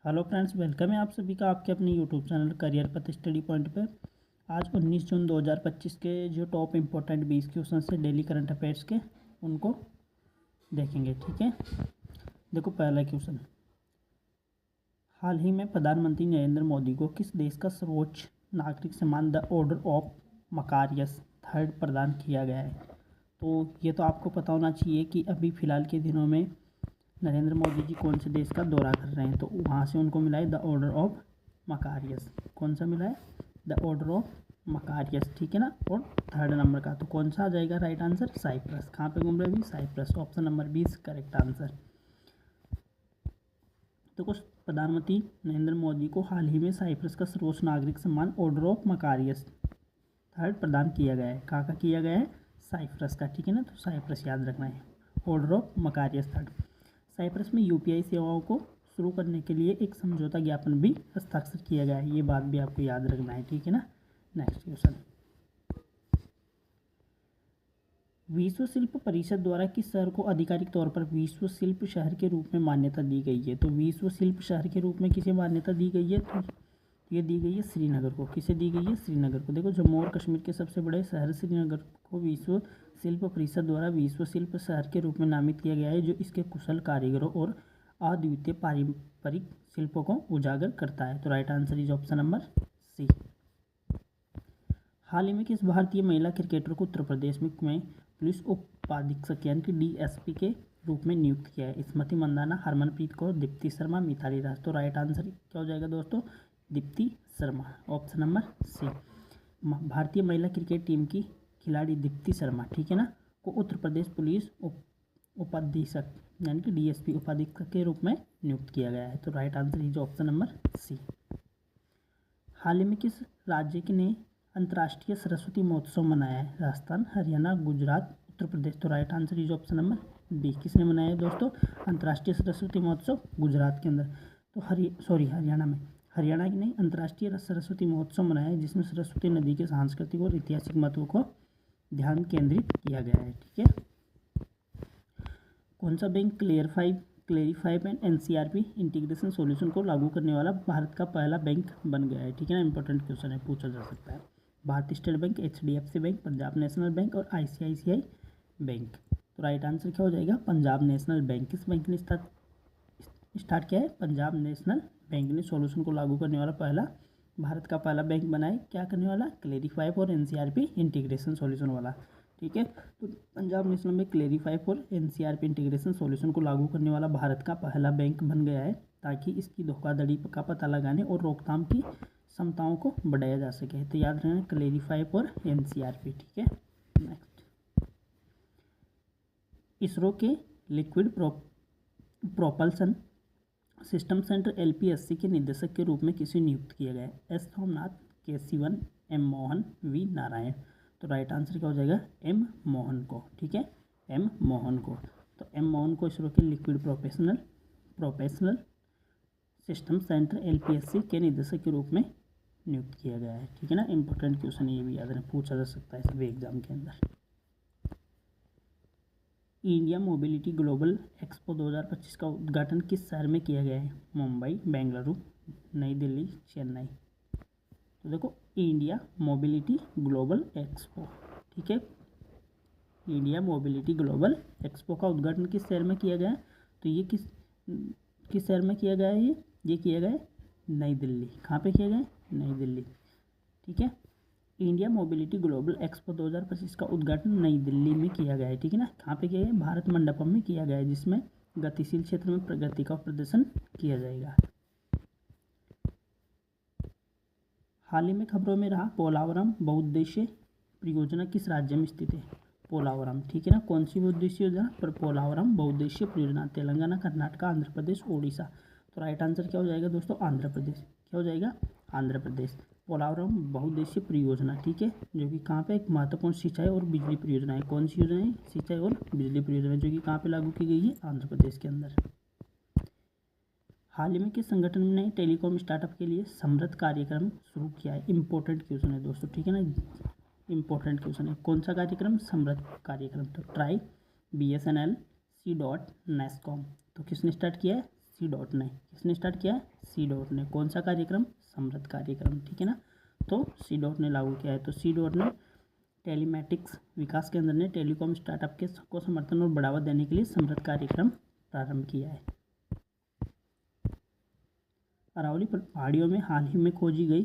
Hello friends, welcome है आप सभी का आपके अपने यूट्यूब चैनल करियर पथ स्टडी पॉइंट पे। आज 19 जून 2025 के जो टॉप इम्पोर्टेंट 20 क्वेश्चन से डेली करंट अफेयर्स के उनको देखेंगे। ठीक है, देखो पहला क्वेश्चन, हाल ही में प्रधानमंत्री नरेंद्र मोदी को किस देश का सर्वोच्च नागरिक सम्मान the order of Makarios third प्रदान किया गया है? तो ये तो आपको पता होना चाहिए कि अभी फ़िलहाल के दिनों में नरेंद्र मोदी जी कौन से देश का दौरा कर रहे हैं, तो वहाँ से उनको मिला है द ऑर्डर ऑफ मकारियस। कौन सा मिला है? The order of Makarios. ठीक है ना। और थर्ड नंबर का तो कौन सा आ जाएगा राइट आंसर? साइप्रस। कहाँ पे घूम रहे अभी? Cyprus. Option number 20 correct answer. तो कुछ प्रधानमंत्री नरेंद्र मोदी को हाल ही में साइप्रस का सर्वोच्च नागरिक सम्मान ऑर्डर ऑफ मकारियस थर्ड प्रदान किया गया है। कहाँ का किया गया है? साइप्रस का। ठीक है ना, तो साइप्रस याद रखना है। Order of Makarios third. Cyprus में यूपीआई सेवाओं को शुरू करने के लिए एक समझौता ज्ञापन भी हस्ताक्षर किया गया है। ये बात भी आपको याद रखना है। ठीक है ना। नेक्स्ट क्वेश्चन, विश्व शिल्प परिषद द्वारा किस शहर को आधिकारिक तौर पर विश्व शिल्प शहर के रूप में मान्यता दी गई है? तो विश्व शिल्प शहर के रूप में किसे मान्यता दी गई है? तो ये दी गई है श्रीनगर को। किसे दी गई है? श्रीनगर को। देखो, जम्मू और कश्मीर के सबसे बड़े शहर श्रीनगर को विश्व शिल्प परिषद द्वारा विश्व शिल्प शहर के रूप में नामित किया गया है, जो इसके कुशल कारीगरों और अद्वितीय पारंपरिक शिल्पों को उजागर करता है। तो right answer is option number C. हाल ही में किस भारतीय महिला क्रिकेटर को उत्तर प्रदेश में पुलिस उपाधीक्षक यानी कि डीएसपी के रूप में नियुक्त किया है? स्मृति मंदाना, हरमनप्रीत कौर, दीप्ति शर्मा, मिताली राज। तो राइट आंसर क्या हो जाएगा दोस्तों? Deepti Sharma. Option number C. भारतीय महिला क्रिकेट टीम की खिलाड़ी दीप्ति शर्मा, ठीक है ना, को उत्तर प्रदेश पुलिस उपाधीक्षक यानी कि डीएसपी उपाधीक्षक के रूप में नियुक्त किया गया है। तो right answer is option number C. हाल ही में किस राज्य ने अंतर्राष्ट्रीय सरस्वती महोत्सव मनाया है? राजस्थान, हरियाणा, गुजरात, उत्तर प्रदेश। तो right answer is option number B. किसने मनाया है दोस्तों अंतर्राष्ट्रीय सरस्वती महोत्सव? गुजरात के अंदर। तो हरियाणा में। हरियाणा ने अंतर्राष्ट्रीय सरस्वती महोत्सव मनाया है, जिसमें सरस्वती नदी के सांस्कृतिक और ऐतिहासिक महत्व को ध्यान केंद्रित किया गया है। ठीक है। कौन सा bank Clarifive and NCRP integration solution को लागू करने वाला भारत का पहला बैंक बन गया है? ठीक है ना, इंपॉर्टेंट क्वेश्चन है, पूछा जा सकता है। भारतीय state bank, HDFC bank, Punjab national bank और आईसीआईसीआई बैंक। तो राइट आंसर क्या हो जाएगा? Punjab national bank. किस बैंक ने स्टार्ट किया है? पंजाब नेशनल बैंक ने सॉल्यूशन को लागू करने वाला भारत का पहला बैंक बनाए। क्या करने वाला? क्लेरिफाइव और एनसीआरपी इंटीग्रेशन सॉल्यूशन वाला। ठीक है, तो पंजाब नेशनल में क्लेरिफाइव और एनसीआरपी इंटीग्रेशन सॉल्यूशन को लागू करने वाला भारत का पहला बैंक बन गया है, ताकि इसकी धोखाधड़ी का पता लगाने और रोकथाम की क्षमताओं को बढ़ाया जा सके। तो याद रखना क्लेरिफाइव और एनसीआरपी। ठीक है। नेक्स्ट, इसरो के liquid propulsion system centre LPSC के निदेशक के रूप में किसे नियुक्त किया गया है? एस सोमनाथ, के सिवन, एम मोहन, वी नारायण। तो राइट आंसर क्या हो जाएगा? एम मोहन को। ठीक है, एम मोहन को। तो एम मोहन को इसरो के liquid proportional system centre LPSC के निदेशक के रूप में नियुक्त किया गया है। ठीक है ना, इंपॉर्टेंट क्वेश्चन ये भी याद रखना, पूछा जा सकता है सभी एग्जाम के अंदर। इंडिया मोबिलिटी ग्लोबल एक्सपो 2025 का उद्घाटन किस शहर में किया गया है? मुंबई, बेंगलुरु, नई दिल्ली, चेन्नई। तो देखो, इंडिया मोबिलिटी ग्लोबल एक्सपो। ठीक है, इंडिया मोबिलिटी ग्लोबल एक्सपो का उद्घाटन किस शहर में किया गया है? तो ये किस शहर में किया गया है? ये किया गया है नई दिल्ली। कहाँ पे किया गया है? नई दिल्ली। ठीक है, इंडिया मोबिलिटी ग्लोबल एक्सपो 2025 का उद्घाटन नई दिल्ली में किया गया है। ठीक है ना, कहाँ पे किया गया है? भारत मंडपम में किया गया है, जिसमें गतिशील क्षेत्र में प्रगति का प्रदर्शन किया जाएगा। हाल ही में खबरों में रहा पोलावरम बहुउद्देशीय परियोजना किस राज्य में स्थित है? पोलावरम। ठीक है ना, कौन सी बहुउद्देशीय योजना? पर पोलावरम बहुउद्देशीय परियोजना तेलंगाना, कर्नाटक, आंध्र प्रदेश, ओडिशा। तो राइट आंसर क्या हो जाएगा दोस्तों? आंध्र प्रदेश। क्या हो जाएगा? आंध्र प्रदेश। पोलावरम बहुउद्देशीय परियोजना, ठीक है, जो कि कहाँ पे एक महत्वपूर्ण सिंचाई और बिजली परियोजना है। कौन सी योजना है? सिंचाई और बिजली परियोजना, जो कि कहाँ पे लागू की गई है? आंध्र प्रदेश के अंदर। हाल ही में किस संगठन ने टेलीकॉम स्टार्टअप के लिए समृद्ध कार्यक्रम शुरू किया है? इंपॉर्टेंट क्वेश्चन है दोस्तों। ठीक है ना, इंपॉर्टेंट क्वेश्चन है। कौन सा कार्यक्रम? समृद्ध कार्यक्रम। तो ट्राई, BSNL, C.NESCOM। तो किसने स्टार्ट किया है? सी डॉट ने। किसने स्टार्ट किया है? सी डॉट ने। कौन सा कार्यक्रम? समृद्ध कार्यक्रम, ठीक है ना। तो सी डॉट ने लागू किया है। तो सी डॉट ने टेलीमैटिक्स विकास केंद्र ने टेलीकॉम स्टार्टअप के को समर्थन और बढ़ावा देने के लिए समृद्ध कार्यक्रम प्रारंभ किया है। अरावली पहाड़ियों में हाल ही में खोजी गई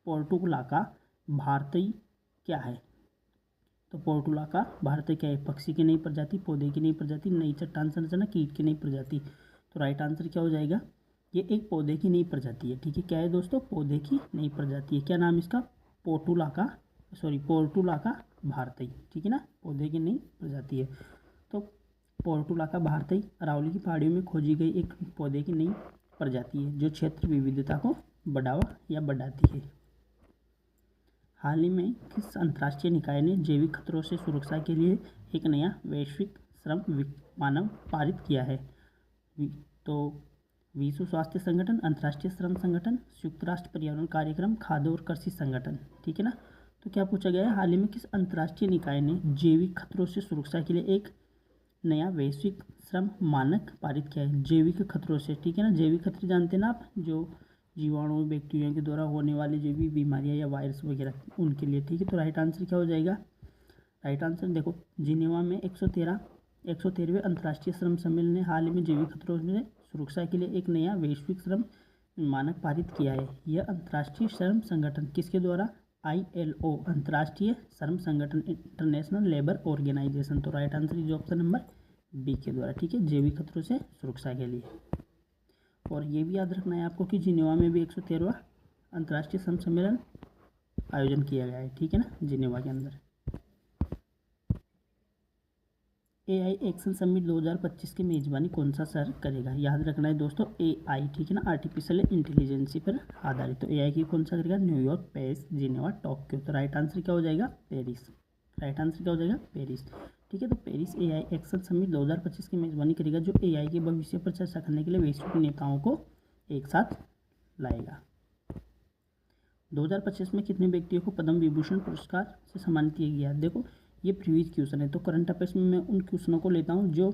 पोर्टुलाका भारतीय क्या है? तो पोर्टुलाका भारतीय क्या है? पक्षी की नई प्रजाति, पौधे की नई प्रजाति, नई चट्टान संरचना, कीट की नई प्रजाति। तो राइट आंसर क्या हो जाएगा? ये एक पौधे की नई प्रजाति है, ठीक है। क्या है दोस्तों? पौधे की नई प्रजाति है। क्या नाम इसका? पोर्टुलाका भारतीय, ठीक है ना। पौधे की नई प्रजाति है। तो पोर्टुलाका भारतीय अरावली की पहाड़ियों में खोजी गई एक पौधे की नई प्रजाति है जो क्षेत्र विविधता को बढ़ावा या बढ़ाती है। हाल ही में किस अंतर्राष्ट्रीय निकाय ने जैविक खतरों से सुरक्षा के लिए एक नया वैश्विक श्रम मानक पारित किया है? तो विश्व स्वास्थ्य संगठन, अंतर्राष्ट्रीय श्रम संगठन, संयुक्त राष्ट्र पर्यावरण कार्यक्रम, खाद्य और कृषि संगठन, ठीक है ना। तो क्या पूछा गया है? हाल ही में किस अंतर्राष्ट्रीय निकाय ने जैविक खतरों से सुरक्षा के लिए एक नया वैश्विक श्रम मानक पारित किया है? जैविक खतरों से, ठीक है ना। जैविक खतरे जानते हैं ना आप, जो जीवाणु बैक्टीरिया के द्वारा होने वाली जो भी बीमारियां या वायरस वगैरह, उनके लिए, ठीक है। तो राइट आंसर क्या हो जाएगा? राइट आंसर देखो, जिनेवा में 113वें अंतर्राष्ट्रीय श्रम सम्मेलन ने हाल ही में जैविक खतरों से सुरक्षा के लिए एक नया वैश्विक श्रम मानक पारित किया है। यह अंतर्राष्ट्रीय श्रम संगठन किसके द्वारा? ILO, अंतर्राष्ट्रीय श्रम संगठन, इंटरनेशनल लेबर ऑर्गेनाइजेशन। तो right answer is option number B के द्वारा, ठीक है, जैविक खतरों से सुरक्षा के लिए। और ये भी याद रखना है आपको कि जिनेवा में भी 113वां अंतर्राष्ट्रीय श्रम सम्मेलन आयोजन किया गया है, ठीक है ना, जिनेवा के अंदर। AI एक्शन समिट 2025 की मेजबानी कौन सा शहर करेगा? याद रखना है दोस्तों, AI, ठीक है ना, आर्टिफिशियल इंटेलिजेंसी पर आधारित। तो AI की कौन सा करेगा? New York, Paris, Geneva, Tokyo. तो राइट आंसर क्या हो जाएगा? पेरिस। राइट आंसर क्या हो जाएगा? पेरिस, ठीक है। तो पेरिस AI एक्शन समिट 2025 की मेजबानी करेगा, जो AI के भविष्य पर चर्चा करने के लिए वैश्विक नेताओं को एक साथ लाएगा। 2025 में कितने व्यक्तियों को पद्म विभूषण पुरस्कार से सम्मानित किया गया? देखो, ये प्रीवियस क्वेश्चन है, तो करंट अफेयर्स में मैं उन क्वेश्चनों को लेता हूँ जो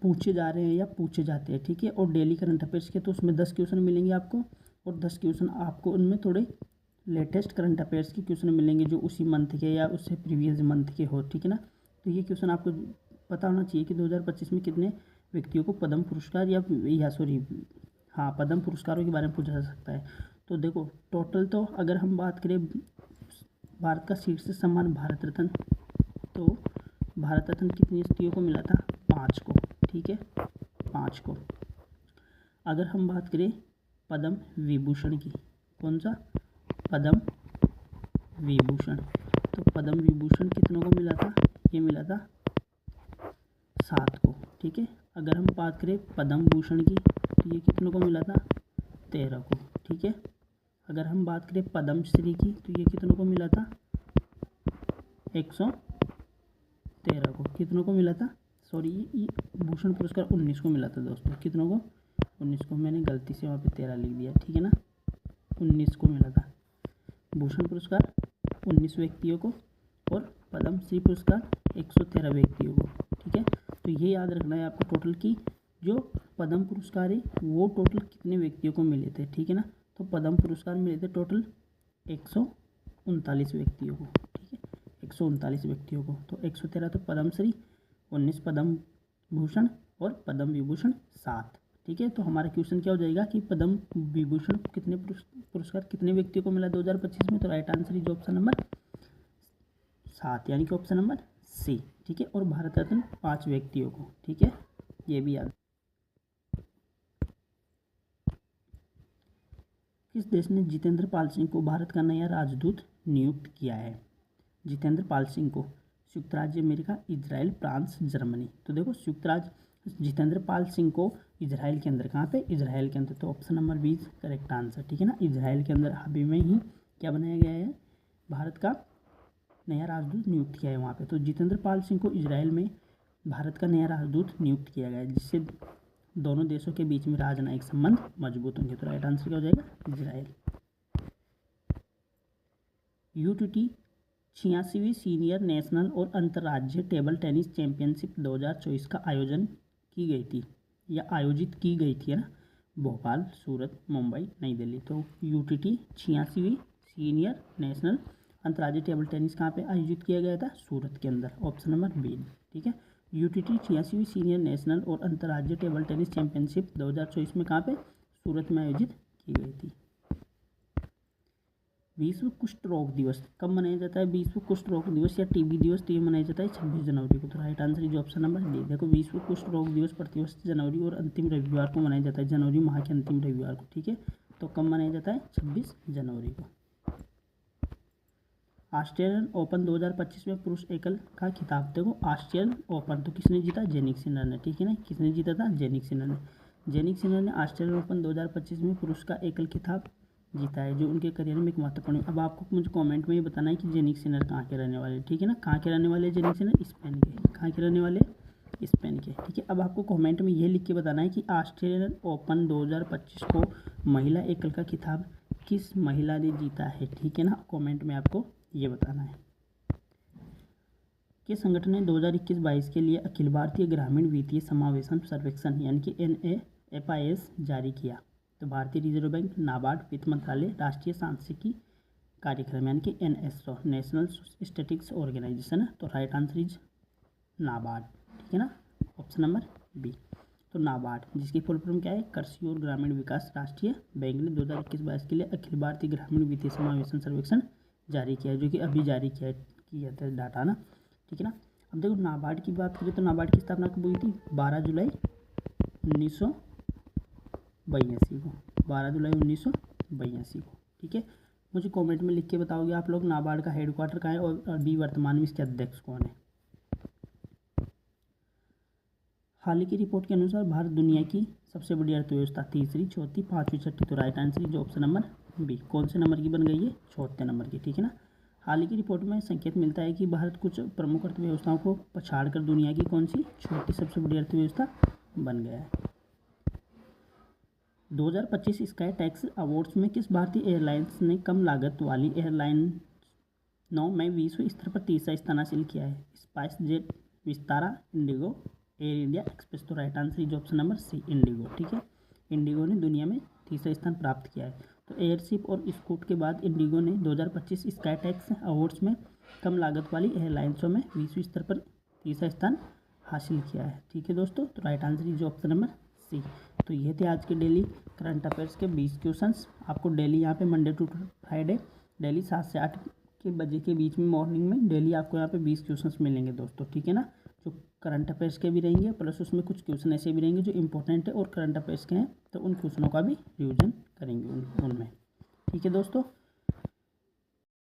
पूछे जा रहे हैं या पूछे जाते हैं, ठीक है। और डेली करंट अफेयर्स के तो उसमें 10 क्वेश्चन मिलेंगे आपको, और 10 क्वेश्चन आपको उनमें थोड़े लेटेस्ट करंट अफेयर्स के क्वेश्चन मिलेंगे जो उसी मंथ के या उससे प्रीवियस मंथ के हो, ठीक है ना। तो ये क्वेश्चन आपको पता होना चाहिए कि 2025 में कितने व्यक्तियों को पद्म पुरस्कार पद्म पुरस्कारों के बारे में पूछा जा सकता है। तो देखो, टोटल तो अगर हम बात करें भारत का शीर्ष सम्मान भारत रत्न, तो भारत रत्न कितनी हस्तियों को मिला था? 5 को, ठीक है, 5 को। अगर हम बात करें पद्म विभूषण की, कौन सा? पद्म विभूषण। तो पद्म विभूषण कितनों को मिला था? ये मिला था 7 को, ठीक है। अगर हम बात करें पद्म भूषण की, तो ये कितनों को मिला था? 13 को, ठीक है। अगर हम बात करें पद्म श्री की, तो ये कितनों को मिला था? 113 को। कितनों को मिला था? सॉरी, ये भूषण पुरस्कार 19 को मिला था दोस्तों। कितनों को? 19 को। मैंने गलती से वहाँ पे 13 लिख दिया, ठीक है ना, 19 को मिला था भूषण पुरस्कार 19 व्यक्तियों को, और पद्म श्री पुरस्कार 113 व्यक्तियों को, ठीक है। तो ये याद रखना है आपको टोटल की जो पद्म पुरस्कार है वो टोटल कितने व्यक्तियों को मिले थे, ठीक है ना। तो पद्म पुरस्कार मिले थे टोटल 139 व्यक्तियों को, ठीक है, 139 व्यक्तियों को। तो 113 तो पद्मश्री, 19 पद्म भूषण और पद्म विभूषण 7, ठीक है। तो हमारा क्वेश्चन क्या हो जाएगा कि पद्म विभूषण कितने पुरस्कार कितने व्यक्तियों को मिला 2025 में? तो right answer is option number 7, यानी कि ऑप्शन नंबर सी, ठीक है। और भारत रत्न 5 व्यक्तियों को, ठीक है, ये भी याद। किस देश ने जितेंद्र पाल सिंह को भारत का नया राजदूत नियुक्त किया है? जितेंद्र पाल सिंह को संयुक्त राज्य अमेरिका, इजराइल, फ्रांस, जर्मनी। तो देखो, संयुक्त राज्य जितेंद्र पाल सिंह को इजराइल के अंदर, कहाँ पे? इजराइल के अंदर। तो option number B correct answer, ठीक है ना। इजराइल के अंदर अभी में ही क्या बनाया गया है? भारत का नया राजदूत नियुक्त किया है वहाँ पे। तो जितेंद्र पाल सिंह को इजराइल में भारत का नया राजदूत नियुक्त किया गया है, जिससे दोनों देशों के बीच में राजनयिक संबंध मजबूत होंगे। तो राइट आंसर क्या हो जाएगा? इजराइल। UTT 86वीं सीनियर नेशनल और अंतर्राज्यीय टेबल टेनिस चैंपियनशिप 2024 का आयोजन की गई थी। या आयोजित की गई थी, है ना। भोपाल, सूरत, मुंबई, नई दिल्ली। तो यूटीटी 86वीं सीनियर नेशनल अंतर्राज्यीय टेबल टेनिस कहाँ पे आयोजित किया गया था? सूरत के अंदर। Option number B. ठीक है, यूटीटी 86वीं सीनियर नेशनल और अंतर्राज्यीय टेबल टेनिस चैंपियनशिप 2024 में कहाँ पे? सूरत में आयोजित की गई थी। विश्व कुष्ठ रोग दिवस कब मनाया जाता है? विश्व कुष्ठ रोग दिवस या टीबी दिवस, तो ये मनाया जाता है 26 जनवरी को। तो right answer is option number D. देखो, विश्व कुष्ठ रोग दिवस प्रतिवर्ष जनवरी और अंतिम रविवार को मनाया जाता है, जनवरी माह के अंतिम रविवार को। ठीक है, तो कब मनाया जाता है? 26 जनवरी को। ऑस्ट्रेलियन ओपन 2025 में पुरुष एकल का खिताब। देखो, ऑस्ट्रेलियन ओपन तो किसने जीता? जेनिक सिनर ने। ठीक है ना, किसने जीता था? जेनिक सिनर ने। जेनिक सिनर ने ऑस्ट्रेलियन ओपन 2025 में पुरुष का एकल खिताब जीता है, जो उनके करियर में एक महत्वपूर्ण है। अब आपको मुझे कमेंट में ये बताना है कि जेनिक सिनर कहाँ के रहने वाले, ठीक है ना, कहाँ के रहने वाले जेनिक सिनर? स्पेन के। कहाँ के रहने वाले? स्पेन के। ठीक है, अब आपको कमेंट में ये लिख के बताना है कि ऑस्ट्रेलियन ओपन 2025 को महिला एकल का खिताब किस महिला ने जीता है। ठीक है ना, कमेंट में आपको ये बताना है। कि संगठन ने 2021-22 के लिए अखिल भारतीय ग्रामीण वित्तीय समावेशन सर्वेक्षण यानी कि NAFIS जारी किया। तो भारतीय रिजर्व बैंक, नाबार्ड, वित्त मंत्रालय, राष्ट्रीय सांख्यिकी कार्यक्रम यानी कि NSO, नेशनल स्टैटिस्टिक्स ऑर्गेनाइजेशन। तो राइट आंसर इज नाबार्ड। ठीक है ना, ऑप्शन नंबर बी। तो नाबार्ड, जिसकी फुल फॉर्म क्या है? कृषि और ग्रामीण विकास राष्ट्रीय बैंक ने 2021-22 के लिए अखिल भारतीय ग्रामीण वित्तीय समावेशन सर्वेक्षण जारी किया है, जो कि अभी जारी किया था डाटा ना। ठीक है ना, अब देखो नाबार्ड की बात करें तो नाबार्ड की स्थापना कब हुई थी? 12 जुलाई 1982 को। 12 जुलाई 1982 को। ठीक है, मुझे कमेंट में लिख के बताओगे आप लोग नाबार्ड का हेडक्वार्टर कहाँ है और अभी वर्तमान में इसके अध्यक्ष कौन है। हाल ही की रिपोर्ट के अनुसार भारत दुनिया की सबसे बड़ी अर्थव्यवस्था, तीसरी, चौथी, पाँचवीं, छठी। तो right answer is option number B. कौन से नंबर की बन गई है? चौथे नंबर की। ठीक है ना, हाल ही की रिपोर्ट में संकेत मिलता है कि भारत कुछ प्रमुख अर्थव्यवस्थाओं को पछाड़कर दुनिया की कौन सी छोटी सबसे बड़ी अर्थव्यवस्था बन गया है। 2025 स्काई टैक्स अवार्ड्स में किस भारतीय एयरलाइंस ने कम लागत वाली एयरलाइनों में विश्व स्तर पर तीसरा स्थान हासिल किया है? स्पाइस जेट, विस्तारा, इंडिगो, एयर इंडिया एक्सप्रेस। तो right answer is option number C, IndiGo. ठीक है, इंडिगो ने दुनिया में तीसरा स्थान प्राप्त किया है। तो एयरशिप और स्कूट के बाद इंडिगो ने 2025 स्काई टैक्स अवार्ड्स में कम लागत वाली एयरलाइंसों में विश्व स्तर पर तीसरा स्थान हासिल किया है। ठीक है दोस्तों, तो right answer is option number C. तो ये थे आज के डेली करंट अफेयर्स के 20 क्वेश्चंस। आपको डेली यहाँ पे मंडे टू फ्राइडे डेली 7 से 8 के बजे के बीच में मॉर्निंग में डेली आपको यहाँ पे 20 क्वेश्चंस मिलेंगे दोस्तों। ठीक है ना, जो करंट अफेयर्स के भी रहेंगे प्लस उसमें कुछ क्वेश्चन ऐसे भी रहेंगे जो इंपॉर्टेंट है और करंट अफेयर्स के हैं, तो उन क्वेश्चनों का भी रिवीजन करेंगे उनमें। ठीक है दोस्तों,